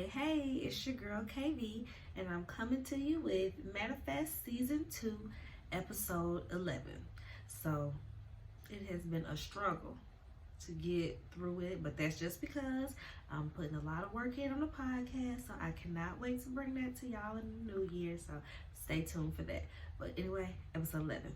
Hey, it's your girl KV, and I'm coming to you with Manifest Season 2, Episode 11. So, it has been a struggle to get through it, but that's just because I'm putting a lot of work in on the podcast, so I cannot wait to bring that to y'all in the new year, so stay tuned for that. But anyway, Episode 11.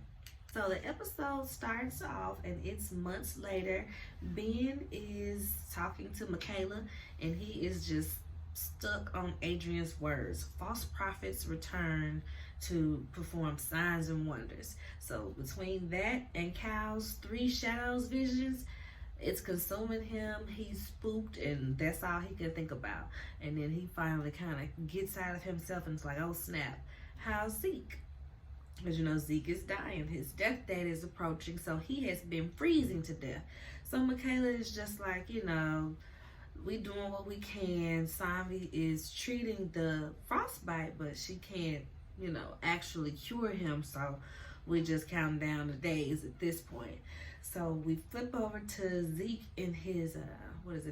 So the episode starts off and it's months later. Ben is talking to Michaela and he is just stuck on Adrian's words. False prophets return to perform signs and wonders. So between that and Cal's three shadows visions, it's consuming him. He's spooked and that's all he can think about. And then he finally kind of gets out of himself and it's like, oh snap, how's Zeke? Because you know Zeke is dying. His death date is approaching, so he has been freezing to death. So Michaela is just like, we doing what we can. Savi is treating the frostbite, but she can't, actually cure him. So we just counting down the days at this point. So we flip over to Zeke in his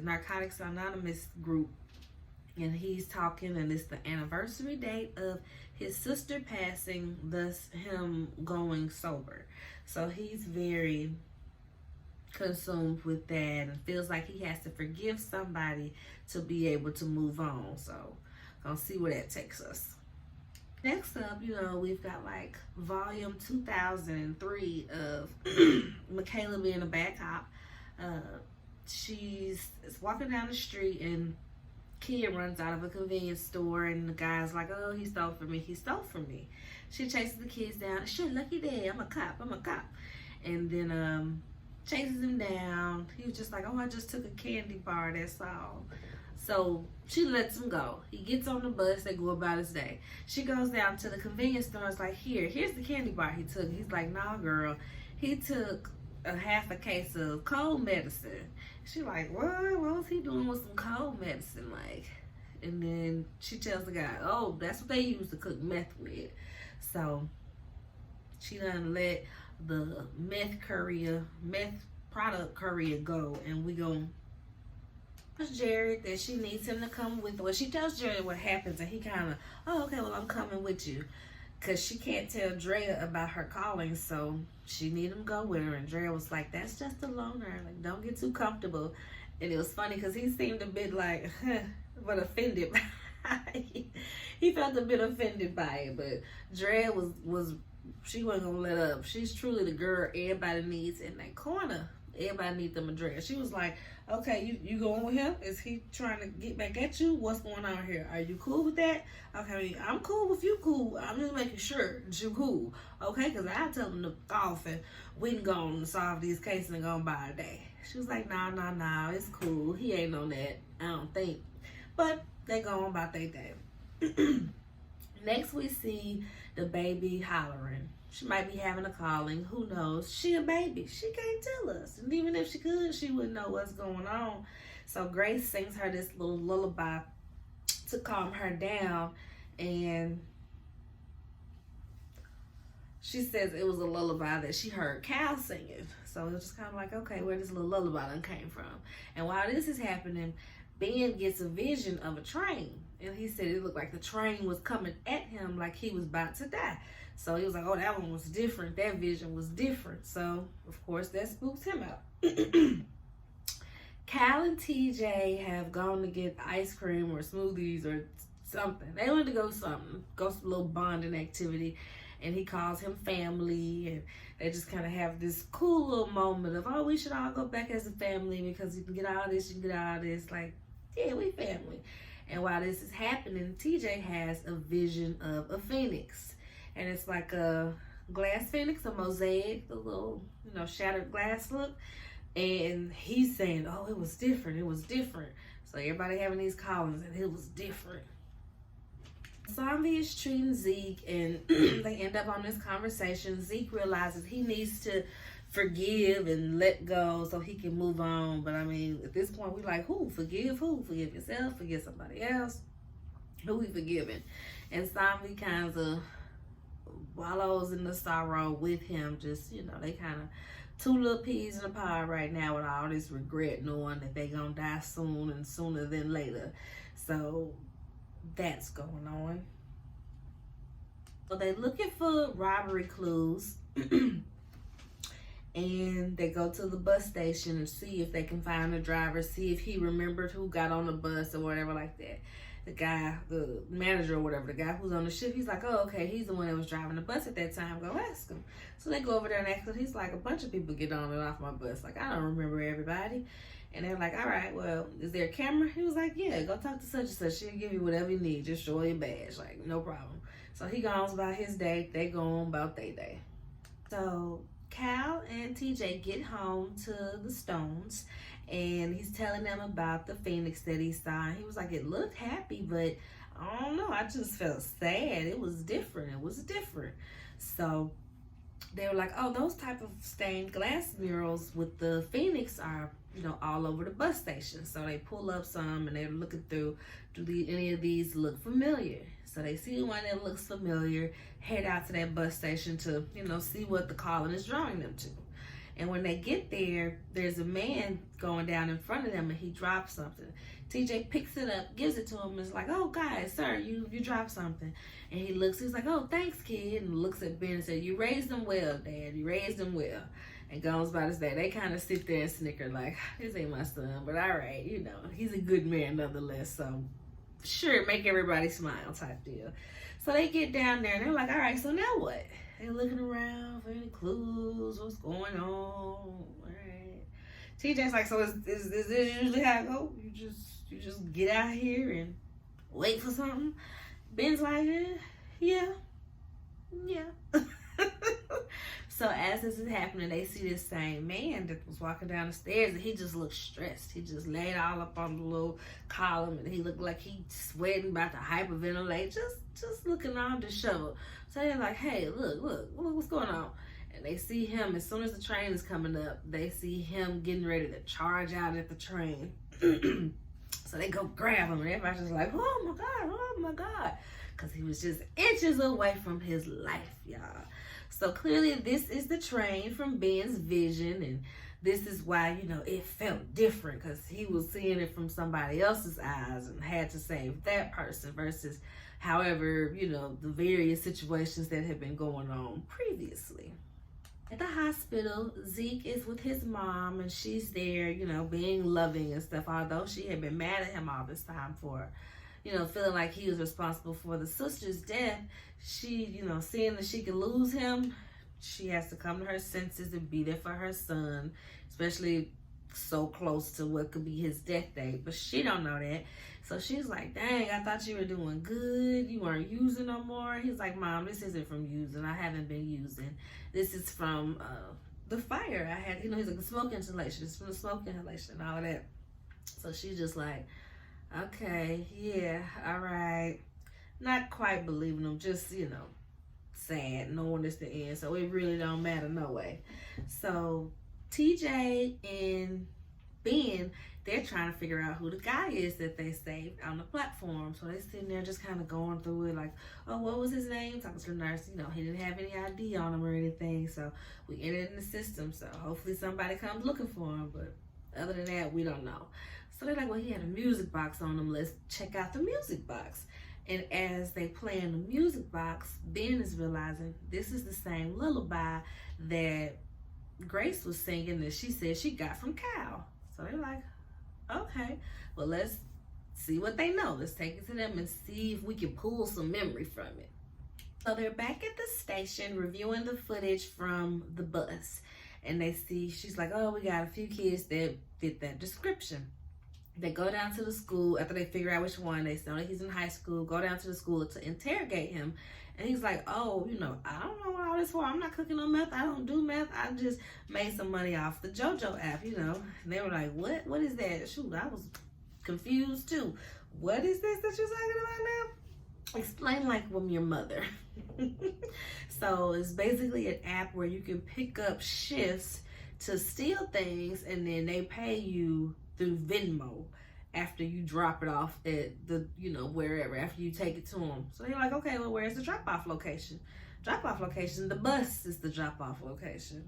Narcotics Anonymous group. And he's talking, and it's the anniversary date of his sister passing, thus him going sober. So he's very consumed with that and feels like he has to forgive somebody to be able to move on. So, gonna see where that takes us. Next up, we've got like volume 2003 of Michaela being a bad cop. She's walking down the street and kid runs out of a convenience store and the guy's like, oh, he stole from me. She chases the kids down. Sure, lucky day, I'm a cop. And then chases him down. He was just like, oh, I just took a candy bar, that's all. So she lets him go. He gets on the bus, they go about his day. She goes down to the convenience store and is like, here's the candy bar he took. He's like, nah girl, he took a half a case of cold medicine. She like, what was he doing with some cold medicine? Like, and then she tells the guy, oh, that's what they used to cook meth with. So she done let the meth product courier go, and we gonna ask Jared that she needs him to come with her. Well, she tells Jared what happens, and he kind of, oh, okay, well, I'm coming with you. Because she can't tell Drea about her calling, so she need him to go with her. And Drea was like, that's just a loner. Like, don't get too comfortable. And it was funny because he seemed a bit like, but offended by it. He felt a bit offended by it. But Drea she wasn't going to let up. She's truly the girl everybody needs in that corner. Everybody needs them a Drea. She was like, okay, you going with him? Is he trying to get back at you? What's going on here? Are you cool with that? Okay, I'm cool with you cool. I'm just making sure that you cool. Okay, because I tell him to off and we can go on and solve these cases and go on by a day. She was like, nah, it's cool. He ain't on that, I don't think. But they go on about their day. Next we see the baby hollering. She might be having a calling. Who knows? She a baby. She can't tell us. And even if she could, she wouldn't know what's going on. So Grace sings her this little lullaby to calm her down. And she says it was a lullaby that she heard Cal singing. So it was just kind of like, okay, where this little lullaby done came from. And while this is happening, Ben gets a vision of a train. And he said it looked like the train was coming at him like he was about to die. So he was like, oh, that one was different. That vision was different. So, of course, that spooks him out. Cal and TJ have gone to get ice cream or smoothies or something. They went to go something. Go some little bonding activity. And he calls him family. And they just kind of have this cool little moment of, oh, we should all go back as a family because you can get all this, you can get all this. Like, yeah, we family. And while this is happening, TJ has a vision of a phoenix. And it's like a glass phoenix, a mosaic, a little, shattered glass look. And he's saying, oh, it was different. So everybody having these callings, and it was different. Zombie is treating Zeke, and they end up on this conversation. Zeke realizes he needs to forgive and let go so he can move on. But I mean, at this point, we like, who? Forgive who? Forgive yourself? Forgive somebody else? Who we forgiving? And Zombie kind of wallows in the sorrow with him. Just, they kind of two little peas in a pod right now with all this regret, knowing that they gonna die soon and sooner than later. So that's going on. So they're looking for robbery clues. And they go to the bus station and see if they can find the driver, see if he remembered who got on the bus or whatever like that. The guy, the manager or whatever, the guy who's on the shift, he's like, oh, okay, he's the one that was driving the bus at that time. Go ask him. So they go over there and ask him. He's like, a bunch of people get on and off my bus. Like, I don't remember everybody. And they're like, all right, well, is there a camera? He was like, yeah, go talk to such and such. She'll give you whatever you need. Just show her your badge. Like, no problem. So he goes about his day. They go on about their day. So Cal and TJ get home to the Stones, and he's telling them about the Phoenix that he saw. He was like, it looked happy, but I don't know, I just felt sad. It was different. So they were like, oh, those type of stained glass murals with the Phoenix are, all over the bus station. So they pull up some and they're looking through, any of these look familiar? So they see one that looks familiar, head out to that bus station to, see what the calling is drawing them to. And when they get there, there's a man going down in front of them and he drops something. TJ picks it up, gives it to him, and is like, oh, guys, sir, you dropped something. And he looks, he's like, oh, thanks, kid. And looks at Ben and said, you raised him well, Dad. You raised him well. And goes about his day. They kind of sit there and snicker like, this ain't my son, but all right, he's a good man nonetheless. So sure, make everybody smile type deal. So they get down there and they're like, all right, so now what? They're looking around for any clues, what's going on. All right. TJ's like, so is this usually how it goes? You just get out here and wait for something? Ben's like, yeah. So as this is happening, they see this same man that was walking down the stairs, and he just looked stressed. He just laid all up on the little column, and he looked like he sweating, about to hyperventilate, just looking all disheveled. So they're like, hey, look, what's going on? And they see him, as soon as the train is coming up, they see him getting ready to charge out at the train. So they go grab him, and everybody's just like, oh my God. Because he was just inches away from his life, y'all. So clearly this is the train from Ben's vision, and this is why, it felt different, because he was seeing it from somebody else's eyes and had to save that person versus however, the various situations that had been going on previously. At the hospital, Zeke is with his mom, and she's there, being loving and stuff, although she had been mad at him all this time for, feeling like he was responsible for the sister's death. She, seeing that she could lose him, she has to come to her senses and be there for her son, especially so close to what could be his death date. But she don't know that. So she's like, dang, I thought you were doing good. You weren't using no more. He's like, Mom, this isn't from using. I haven't been using. This is from the fire I had. He's like, the smoke inhalation. It's from the smoke inhalation and all of that. So she's just like, okay, yeah, all right. Not quite believing him, just, sad, knowing it's the end. So it really don't matter no way. So TJ and Ben, they're trying to figure out who the guy is that they saved on the platform. So they're sitting there just kind of going through it like, oh, what was his name? Talking to the nurse, he didn't have any ID on him or anything. So we entered in the system. So hopefully somebody comes looking for him. But other than that, we don't know. So they're like, well, he had a music box on him. Let's check out the music box. And as they play in the music box, Ben is realizing this is the same lullaby that Grace was singing that she said she got from Cal. So they're like, okay, well, let's see what they know. Let's take it to them and see if we can pull some memory from it. So they're back at the station reviewing the footage from the bus. And they see, she's like, oh, we got a few kids that fit that description. They go down to the school after they figure out which one. They know that he's in high school, go down to the school to interrogate him. And he's like, oh, I don't know what all this for. I'm not cooking no meth. I don't do meth. I just made some money off the JoJo app, And they were like, what? What is that? Shoot, I was confused too. What is this that you're talking about now? Explain like from your mother. So it's basically an app where you can pick up shifts to steal things, and then they pay you through Venmo after you drop it off at the, wherever, after you take it to them. So you're like, okay, well, where's the drop-off location? Drop-off location, the bus is the drop-off location.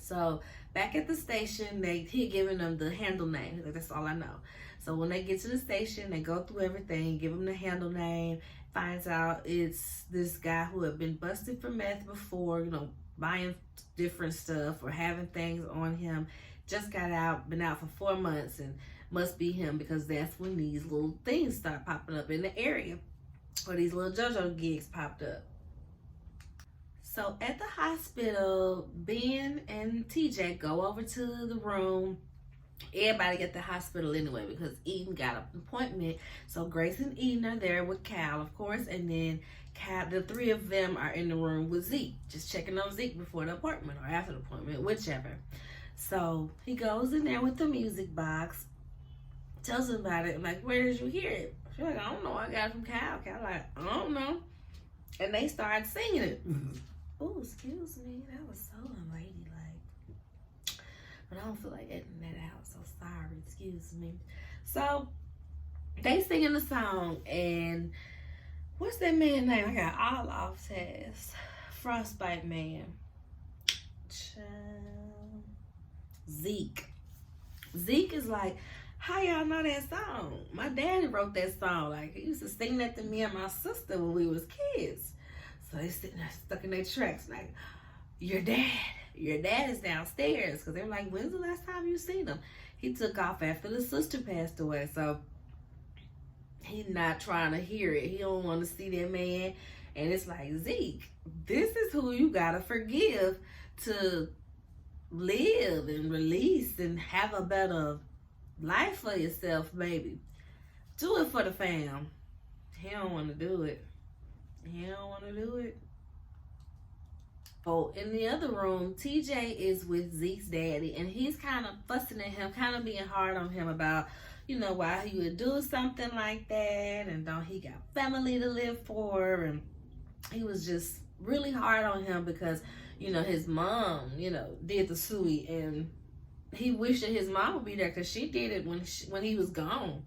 So back at the station, he giving them the handle name. Like, that's all I know. So when they get to the station, they go through everything, give him the handle name, finds out it's this guy who had been busted for meth before, buying different stuff or having things on him. Just got out, been out for 4 months, and must be him, because that's when these little things start popping up in the area, or these little JoJo gigs popped up. So at the hospital, Ben and TJ go over to the room. Everybody at the hospital anyway, because Eden got an appointment. So Grace and Eden are there with Cal, of course, and then Cal, the three of them are in the room with Zeke, just checking on Zeke before the appointment or after the appointment, whichever. So he goes in there with the music box, tells them about it. I'm like, where did you hear it? She's like, I don't know. I got it from Cal. Cal like, I don't know. And they started singing it. Oh, excuse me. That was so unladylike. But I don't feel like editing that out. So sorry. Excuse me. So they singing the song. And what's that man's name? I got all off task. Frostbite Man. Zeke. Zeke is like, how y'all know that song? My daddy wrote that song. Like, he used to sing that to me and my sister when we was kids. So they sitting there stuck in their tracks like, your dad is downstairs. Because they're like, when's the last time you seen him? He took off after the sister passed away. So he's not trying to hear it. He don't want to see that man. And it's like, Zeke, this is who you got to forgive to live and release and have a better life for yourself, maybe. Do it for the fam. He don't want to do it. Oh, in the other room, TJ is with Zeke's daddy, and he's kind of fussing at him, kind of being hard on him about, why he would do something like that, and don't he got family to live for, and he was just really hard on him because, his mom, did the suey, and he wished that his mom would be there because she did it when he was gone.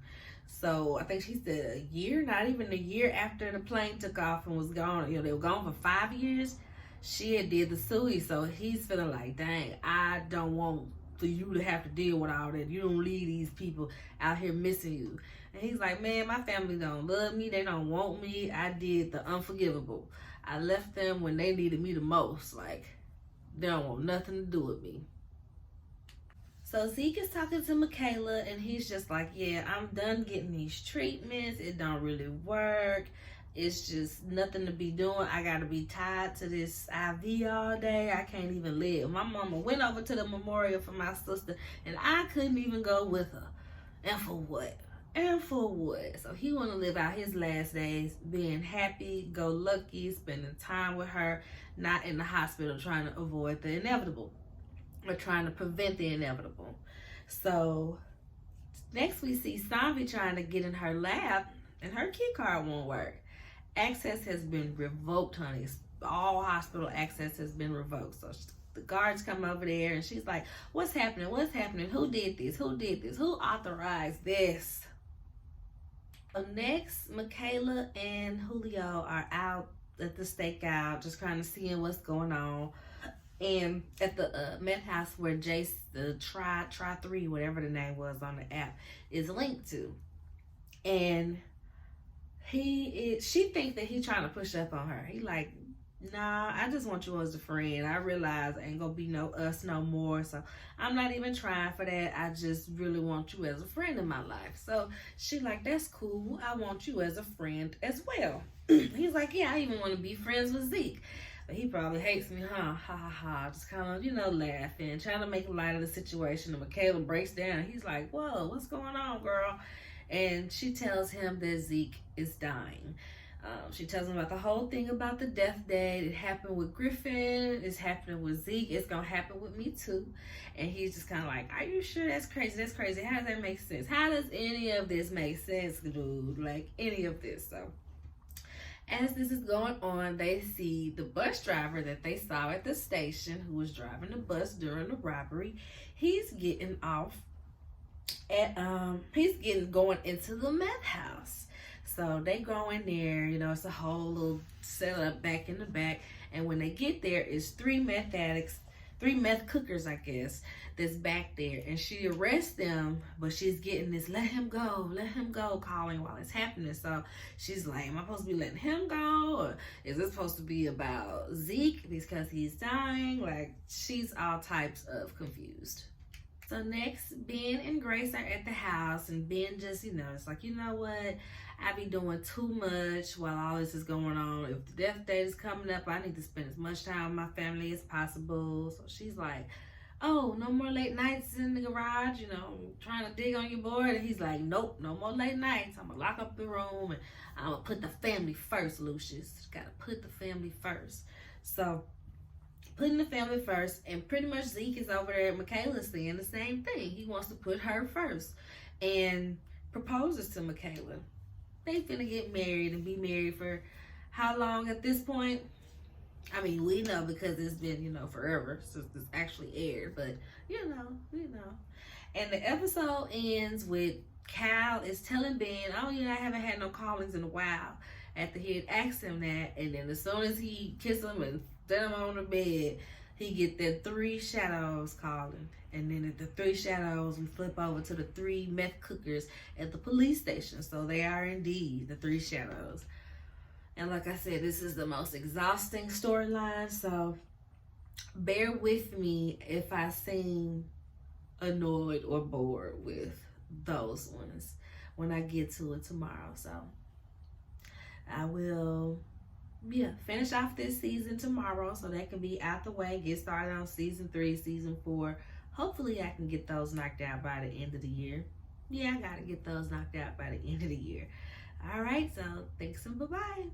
So I think she said a year, not even a year after the plane took off and was gone. They were gone for 5 years. She had did the suey, so he's feeling like, dang, I don't want for you to have to deal with all that. You don't leave these people out here missing you. And he's like, man, my family don't love me. They don't want me. I did the unforgivable. I left them when they needed me the most. Like, they don't want nothing to do with me. So Zeke is talking to Michaela, and he's just like, yeah, I'm done getting these treatments. It don't really work. It's just nothing to be doing. I got to be tied to this IV all day. I can't even live. My mama went over to the memorial for my sister, and I couldn't even go with her. And for what? So he want to live out his last days being happy, go lucky, spending time with her, not in the hospital trying to avoid the inevitable. Or trying to prevent the inevitable. So next we see Sanvi trying to get in her lab, and her key card won't work. Access has been revoked, honey. All hospital access has been revoked. So the guards come over there, and she's like, what's happening? Who did this? Who authorized this? So next, Michaela and Julio are out at the stakeout, just kind of seeing what's going on. And at the meth house where Jace, the Try 3, whatever the name was on the app, is linked to. And she thinks that he's trying to push up on her. He like, nah, I just want you as a friend. I realize ain't gonna be no us no more. So I'm not even trying for that. I just really want you as a friend in my life. So she like, that's cool. I want you as a friend as well. He's like, yeah, I even want to be friends with Zeke. He probably hates me, huh? Ha ha ha. Just kind of, laughing, trying to make light of the situation. And Michaela breaks down. He's like, whoa, what's going on, girl? And she tells him that Zeke is dying. She tells him about the whole thing about the death date. It happened with Griffin. It's happening with Zeke. It's going to happen with me too. And he's just kind of like, are you sure? That's crazy. How does that make sense? How does any of this make sense, dude? Like, any of this. So as this is going on, they see the bus driver that they saw at the station, who was driving the bus during the robbery. He's getting off at going into the meth house. So they go in there, it's a whole little setup back in the back, And when they get there, it's 3 meth addicts, 3 meth cookers, I guess, that's back there. And she arrests them, but she's getting this let him go calling while it's happening. So she's like, am I supposed to be letting him go? Or is this supposed to be about Zeke because he's dying? Like, she's all types of confused. So next, Ben and Grace are at the house, and Ben just, it's like, you know what? I be doing too much while all this is going on. If the death date is coming up, I need to spend as much time with my family as possible. So she's like, oh, no more late nights in the garage, trying to dig on your board. And he's like, nope, no more late nights. I'm going to lock up the room, and I'm going to put the family first, Lucius. Got to put the family first. So putting the family first, and pretty much Zeke is over there at Michaela saying the same thing. He wants to put her first and proposes to Michaela. They finna get married and be married for how long at this point? I mean, we know because it's been, forever since this actually aired, but you know. And the episode ends with Cal is telling Ben, oh yeah, I haven't had no callings in a while, after he had asked him that. And then as soon as he kissed him and set him on the bed, he get the 3 shadows calling. And then at the 3 shadows, we flip over to the 3 meth cookers at the police station. So they are indeed the 3 shadows. And like I said, this is the most exhausting storyline. So bear with me if I seem annoyed or bored with those ones when I get to it tomorrow. So I will finish off this season tomorrow, so that can be out the way, get started on season 3, season 4. Hopefully I can get those knocked out by the end of the year. Yeah, I gotta get those knocked out by the end of the year. All right, so thanks and bye-bye.